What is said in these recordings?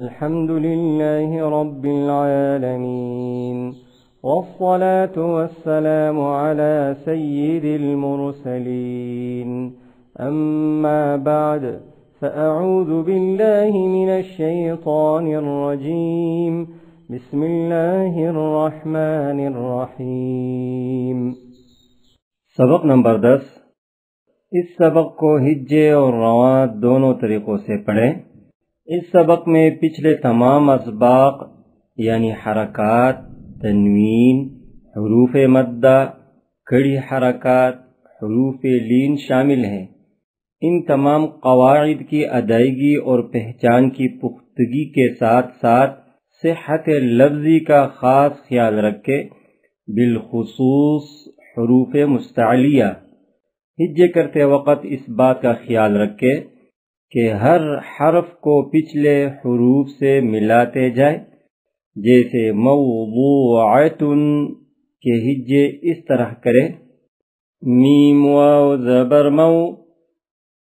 الحمد لله رب العالمين، والصلاة والسلام على سيد المرسلين. أما بعد، فأعوذ بالله من الشيطان الرجيم. بسم الله الرحمن الرحيم. सबक नंबर 10। इस सबक को हिज्जे और रवात दोनों तरीक़ों से पढ़ें। इस सबक में पिछले तमाम असबाक यानी हरकात, तनवीन, हुरूफ मद्दा, कड़ी हरकात, हुरूफ लीन शामिल हैं। इन तमाम कवाइद की अदायगी और पहचान की पुख्तगी के साथ साथ सिहत लफ्ज़ी का ख़ास ख्याल रखे, बिलखुसूस हुरूफ मुस्तअलिया। हिज्जे करते वक़्त इस बात का ख्याल रखे कि हर हर्फ को पिछले हुरूफ से मिलाते जाए। जैसे मौज़ूअतुन के हिज्जे इस तरह करें: मीम वाव ज़बर मौ,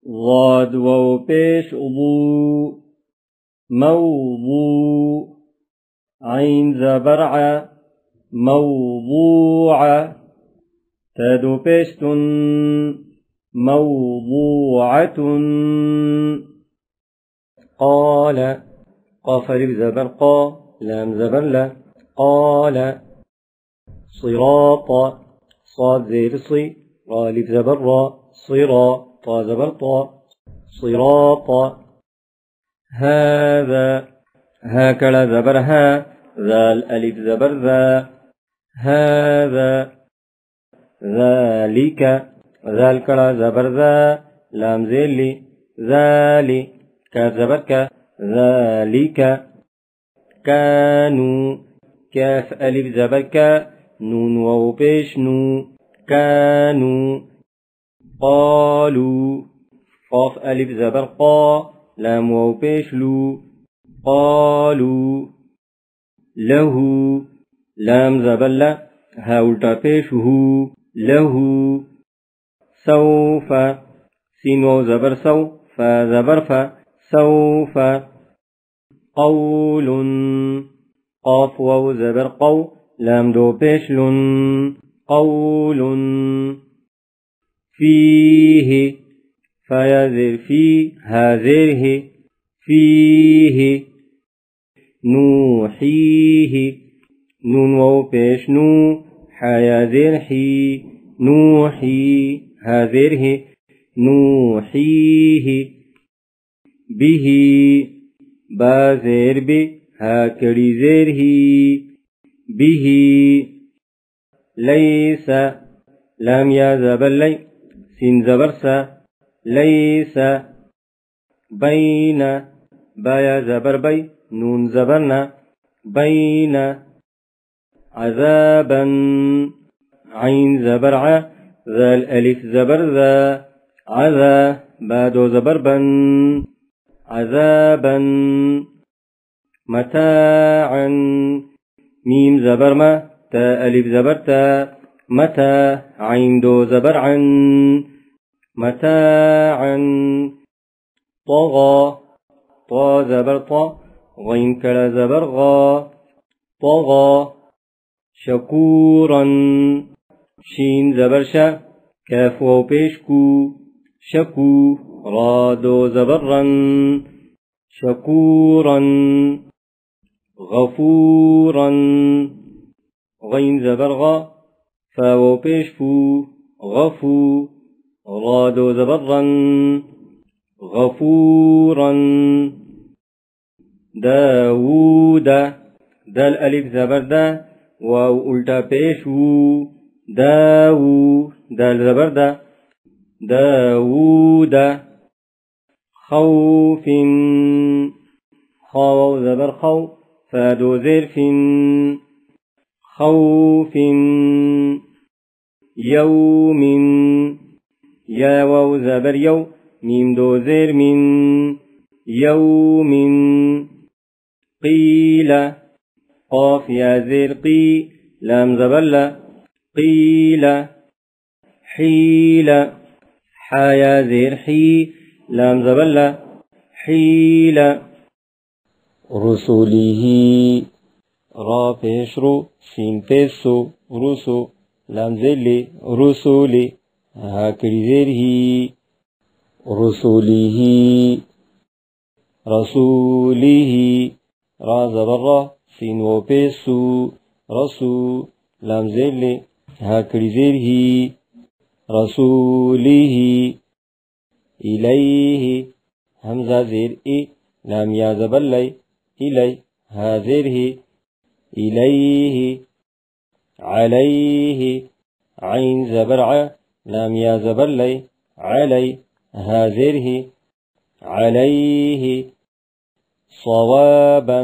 ज़ाद वाव पेश ज़ू, मौज़ू, ऐन ज़बर आ, मौज़ूअ, ता दो पेश तुन, मौज़ूअतुन। क़ाल, क़ाफ अलिफ ज़बर क़ा, लाम ज़बर ला, क़ाल। सिरात, साद ज़ेर सी, रा अलिफ ज़बर रा, सिरा, ता ज़बर ता, सिरात। हाज़ा, हा कड़ा ज़बर हा, ज़ाल अलिफ ज़बर ज़ा, हाज़ा। ज़ालिक, ज़ाल कड़ा ज़बर ज़ा, लाम ज़ेर ली, ज़ाली, का ज़बर का, ज़ालिक। कानू, काफ अलिफ ज़बर का, नून वाव पेश नू, कानू। क़ालू, क़ाफ अलिफ ज़बर क़ा, लाम वाव पेश लू, क़ालू। लहू, लाम ज़बर ला, हा उल्टा पेश हू, लहू। सौफ़, सीन वाव ज़बर सौ, फा ज़बर फा, सौफ़। क़ौलुन, क़ाफ वाव ज़बर क़ौ, लाम दो पेश लुन, क़ौलुन। फ़ीहि, फा या ज़ेर फ़ी, हा ज़ेर ही, फ़ीहि। नूहीहि, नून वाव पेश नू, हा या ज़ेर ही, नूही, हा ज़ेर ही, नूहीहि। बिही, बा ज़ेर बी, हा कड़ी ज़ेर ही, बिही। लैसा, लाम या ज़बर लै, सीन ज़बर सा, लैसा। बैना, बा या ज़बर बै, नून ज़बर ना, बैना। अज़ाबन, ऐन ज़बर आ, ज़ाल अलिफ ज़बर ज़ा, अज़ा, बा दो ज़बर बन, अज़ाबन। मताअन, मीम ज़बर मा, ता अलिफ ज़बर ता, मता, ऐन दो ज़बर अन, मताअन। طغى, طا ज़बर طा, गैन कड़ा ज़बर गा, طغى। शकूरन, शीन ज़बर शा, काफ वाव पेश कू, शकू, रा दो ज़बर रन, शकूरन। गफूरन, गैन ज़बर गा, फा वाव पेश फू, गफू, रा दो ज़बर रन, गफूरन। दाऊद, दाल अलिफ ज़बर दा, वाव उल्टा पेश वू, दाऊ, दाल ज़बर दा, दाऊद। खौफिन, खा वाव ज़बर खौ, फा दो ज़ेर फिन, खौफिन। यौमिन, या वाव ज़बर यौ, मीम दो ज़ेर मिन, यौमिन। क़ील, क़ाफ या ज़ेर क़ी, लाम ज़बर ला, क़ील। حيل، حيا زير حي، لام زبلة، حيل. رسله را پیش رو سین پیسو رسو لام زلی رسولی ها کری زیر هی رسوله رسوله را زبر را سین و پیسو رسو لام زلی ها کری زیر هی رسوله إليه همزة زير إي لام يا زبر لي إلي هازره إليه عليه عين زبر ع لام يا زبر لي علي هازره عليه صوابا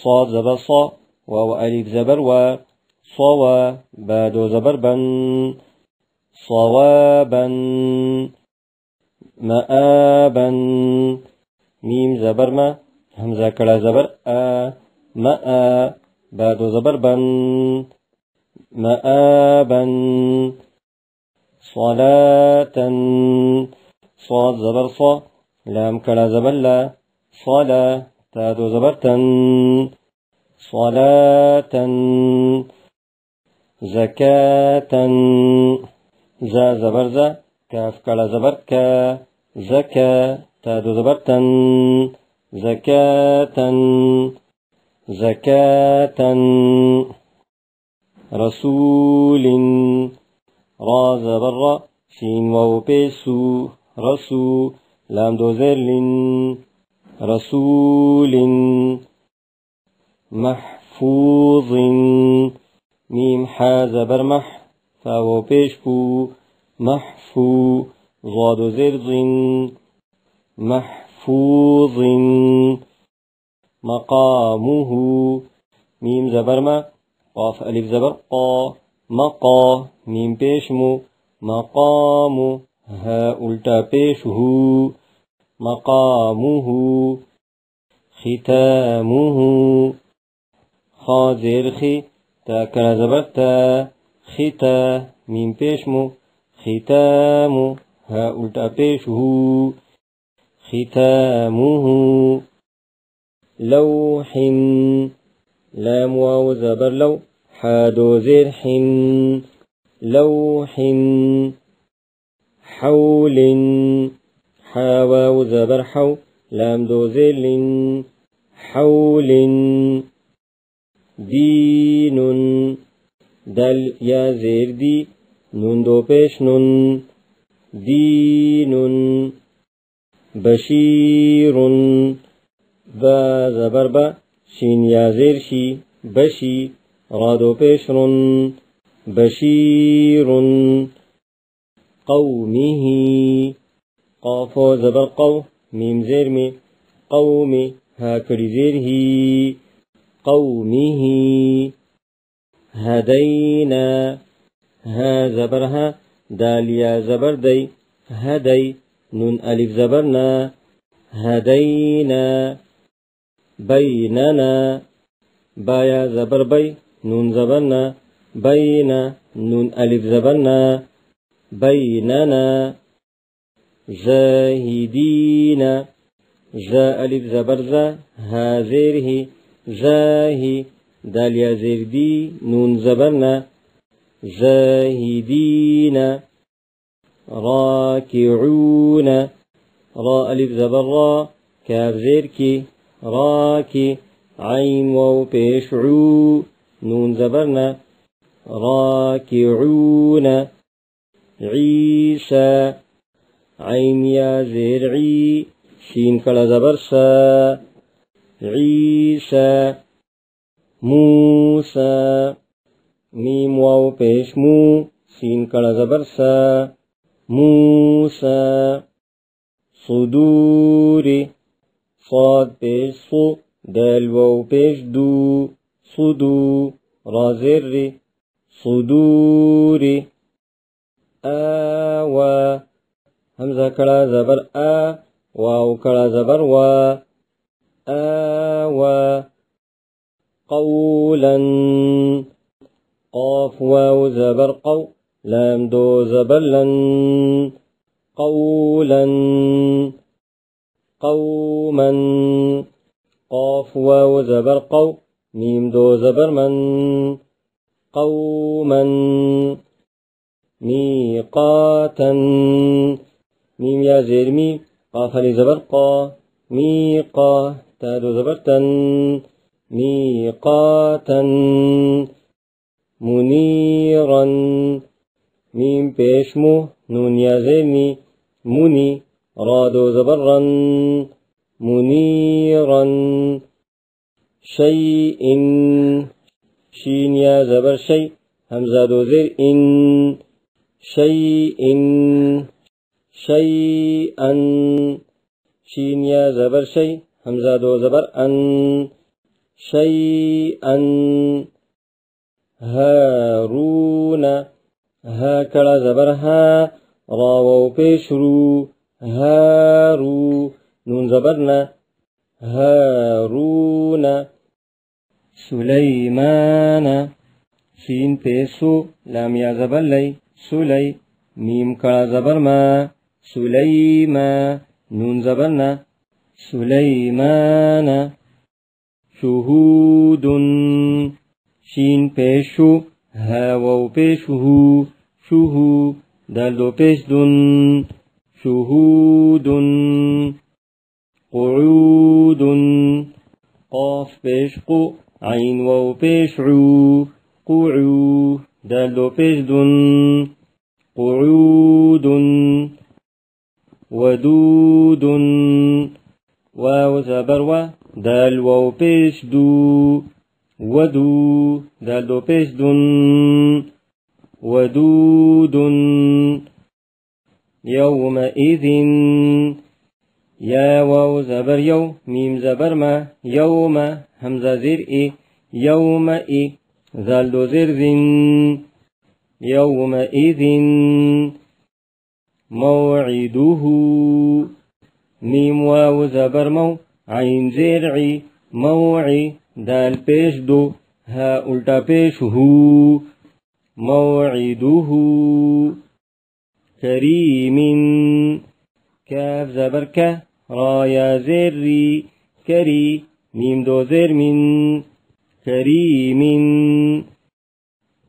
صاد زبر صا واو ألف زبر و صوا بادو زبر بن صوابا مآبا ميم زبر ما همزة كلا زبر مآ بادو زبر بن مآبا صلاة صاد زبر صا لام كلا زبر لا صلاة تادو زبر تن صلاة زكاة زا زبر زا كاف كلا زبر كا زكاة تادو زبر تن زكاة زكاة رسول را زبر را شين واو بيسو رسو لام دو زرلين رسول محفوظ ميم حا زبر مح فاو بيشفو محفو ضاد زرز محفوظ مقامه ميم زبر ما قاف ألف زبر قا مقا ميم بيشمو مقام ها ألتا بيشه مقامه ختامه خا زرخي تا كلا زبر تا ختا ميم بيشمو ختام ها ألتا بيشه ختامه لوح لام واو زبر لو حادو زرح لوح حول حا واو زبر حو لام دو زل حول دين دل يا زير دي نون دو پیش نون دين بشير با زبر با شين يا زير شي بشي رادو پیش رن بشير قومه قاف زبر قو ميم زير مي قومي هاكري زير هي قومه هدينا ها زبرها داليا زبر دي هدي نون ألف زبرنا هدينا بيننا بايا زبر بي نون زبرنا بين نون ألف زبرنا بيننا زاهدين زا ألف زبر زا ها زيره زاهي داليا زير دي نون زبرنا زاهدين راكعون را ألف زبر را كاف زيركي راكي عين واو بيشعو نون زبرنا راكعون عيسى عين يا زرعي شين كلا زبر سا عيسى موسى ميم واو پیش مو سين كلا زبر سا موسى صدور صاد پیش صو دال واو پیش دو صدو رازر صدور آوى همزة كلا زبر واو كلا زبر آوى قولا قاف واو زبر قو لام دو زبر لن قولا قوما قاف واو زبر قو ميم دو زبر من قوما ميقاتا ميم يا زير ميم قاف لي زبر قا ميقا تا دو زبر تن ميقاتا منيرا ميم بيشمو نون يا زير مي مني را دو زبرا منيرا شيء شين يا زبر شيء همزة دو زير إن شيء شيئا شين يا زبر شيء همزة دو زبر أن شيئا هارون ها كلا زبر ها راو بشرو هارو نون زبرنا هارون سليمان شين بيسو لام يا زبر لي سلي ميم كلا زبر ما سليما نون زبرنا سليمان شهود شين بيشو ها واو بيشو شهو دال دو بيش دن شهود قعود قاف بيش قو عين واو بيش عو قعو دال دو بيش دن قعود ودود واو زبر و دال واو بيش دو ودو دال دو بيش دن ودود يومئذ يا واو زبر يو ميم زبر ما يوم همزة زير إي يومئ ذال دو زير ذن يومئذ موعده ميم واو زبر مو عين زير عي موعي دال بيش دو ها التا بيش هو موعده كريم كاف زبر ك را يا زير كري ميم دو زير من كريم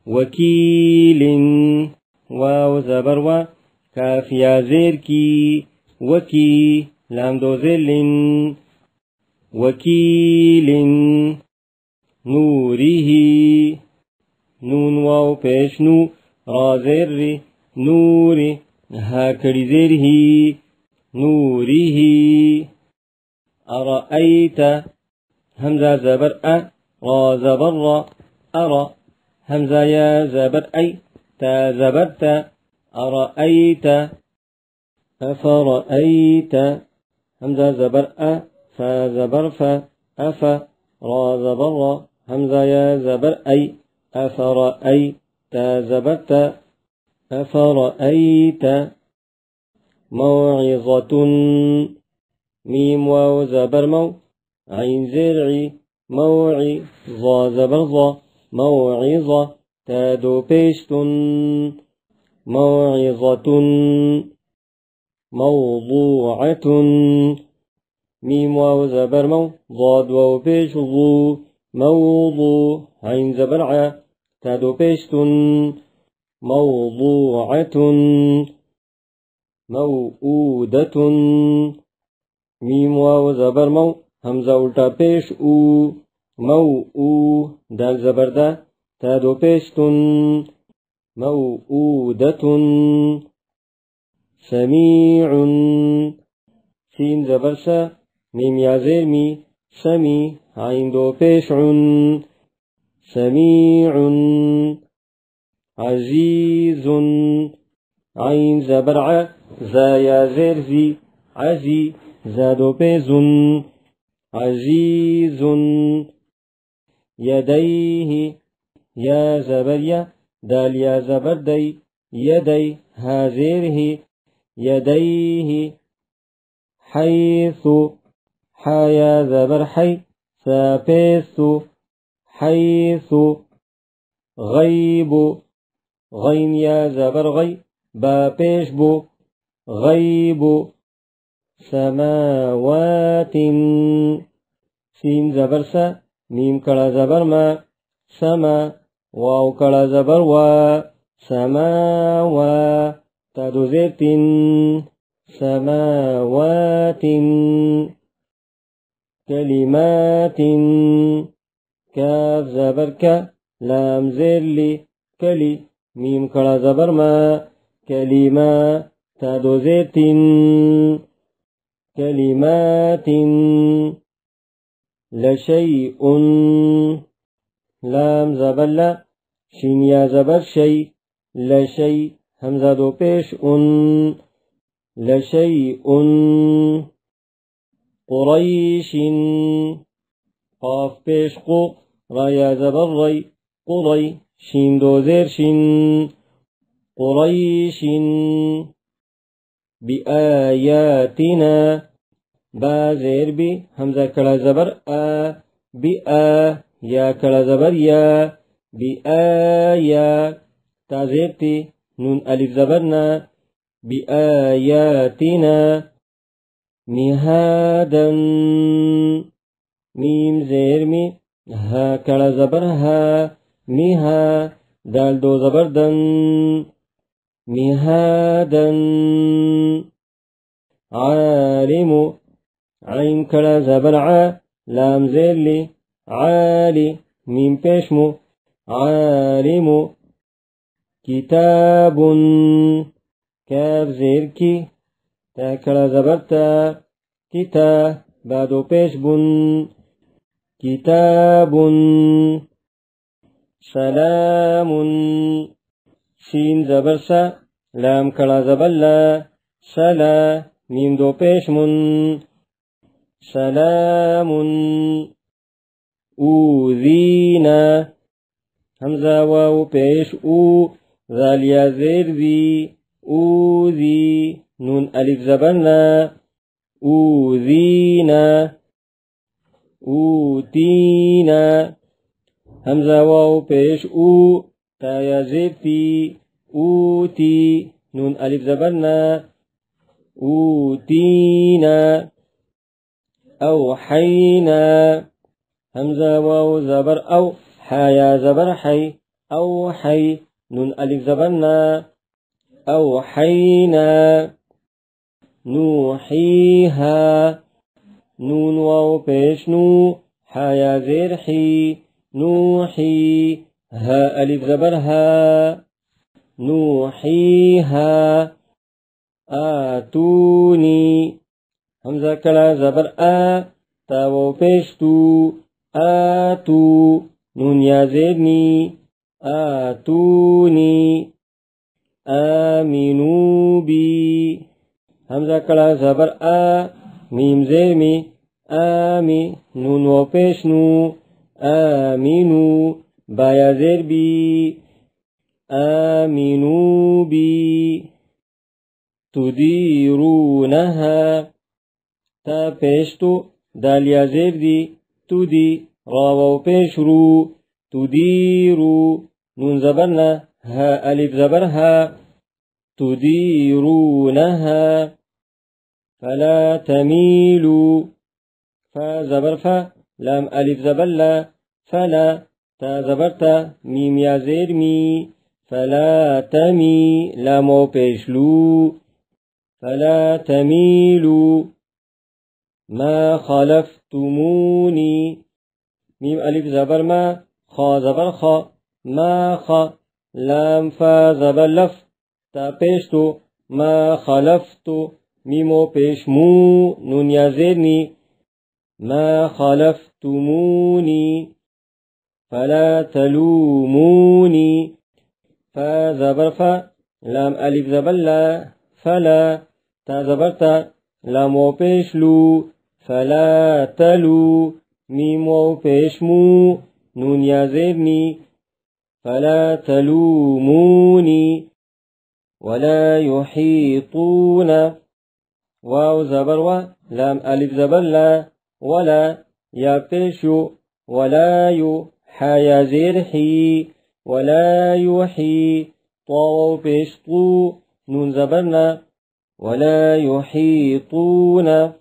وكيل واو زبر و كاف يا زير كي وكي لام دو زير لن وكيل نوره نون واو پیش نو را زير نوري ها كري زيره نوره أرأيت همزة زبر أ را زبر را أرى همزة يا زبر أي تا زبرت أرأيت أفرأيت همزة زبر أ فا زبر فا أفا را زبر را همزة يا زبر أي أفرأيت تا زبرت أفرأيت موعظة ميم واو زبر مو عين زرعي موعي ظا زبر ظا موعظة تادو بيشتن موعظة موضوعة ميم واو زبر مو ضاد واو بيش ضو موضوع عين زبر ع تادو بيشتن موضوعة موؤودة ميم واو زبر مو همزة التا بيش او موؤو دال زبر دا تادو بيشتن موؤودة سميع سين زبر سا ميم يا زير مي سمي عين دو بيش عن سميع عزيز عين زبرع زا يا زير زي عزي زادو بيزن عزيز يديه يا زبريا دال يا زبردي يدي هازيره يديه حيث حيا زبر حي سابيث حيث غيب غين يا زبر غي با پیش بو غيب سماوات سين زبر سا ميم كلا زبر ما سما واو كلا زبر وا سماوا تا دو زير تن سماوات كلمات كاف زبر كا لام زير لي كلي ميم كلا زبر ما كلمة تا دو زير تن كلمات لشيء لام زبر لا شين يا زبر شيء لشيء همزة دو پیش لشيء قريش قاف پیش قو را يا زبر ري قري شين دو زير شين قريش بآياتنا با زير بي همزة كلا زبر بآ يا كلا زبر يا بآيا تا زير تي نون ألف زبرنا بآياتنا مهادا ميم زير مي ها كلا زبر ها مها دال دو زبر دن مهادا عالم عين كلا زبر لام زير لي عالي ميم بيشمو عالم كتاب كاف زير كي تا كلا زبر تا كتا بعدو بيش بن كتاب سلام شين زبر سا لام كلا زبر لا سلا ميم دو پیش من سلام اوذينا همزة واو پیش او ذال يا زير ذي اوذي نون ألف زبرنا اوذينا اوتينا همزة واو پیش او تا يا زير تي اوتي نون ألف زبرنا أوتينا أوحينا همزة واو زبر أو حيا زبر حي أو حي نون ألف زبرنا أوحينا نوحيها نون واو پیش نو حيا زير حي نوحي ها ألف زبر ها نوحيها آتوني همزة كلا زبر تاو پیشتو آتو نون يا زيرني آتوني آمنوا بي همزة كلا زبر ميم زيرمي آمي نون و پیشنو آمنو بايا زير بي آمنوا بي تديرونها تا پیشتو دالیا زیر دی تو دی راو پیش رو تديرو نون زبرنا ها ألف زبرها تديرونها فلا تميلوا فا زبر فا لام ألف زبر لا فلا تا زبرتا ميم يا زير مي فلا تمي لامو پیشلو فلا تميلوا ما خلفتموني ميم ألف زبر ما خا زبر خا ما خا لام فا زبر لف تا پیشتو ما خلفتو ميمو پیشمو نون يا زيرني ما خلفتموني فلا تلوموني فا زبر فا لام ألف زبر لا فلا تا زبرتا لام و پیشلو فلا تلو ميم و پیشمو نون يا زيرني فلا تلوموني ولا يحيطون واو زبر و لام ألف زبر لا ولا يا پیشو ولا يو حيا زير حي ولا يحي طاو پیشطو نون زبرنا ولا يحيطون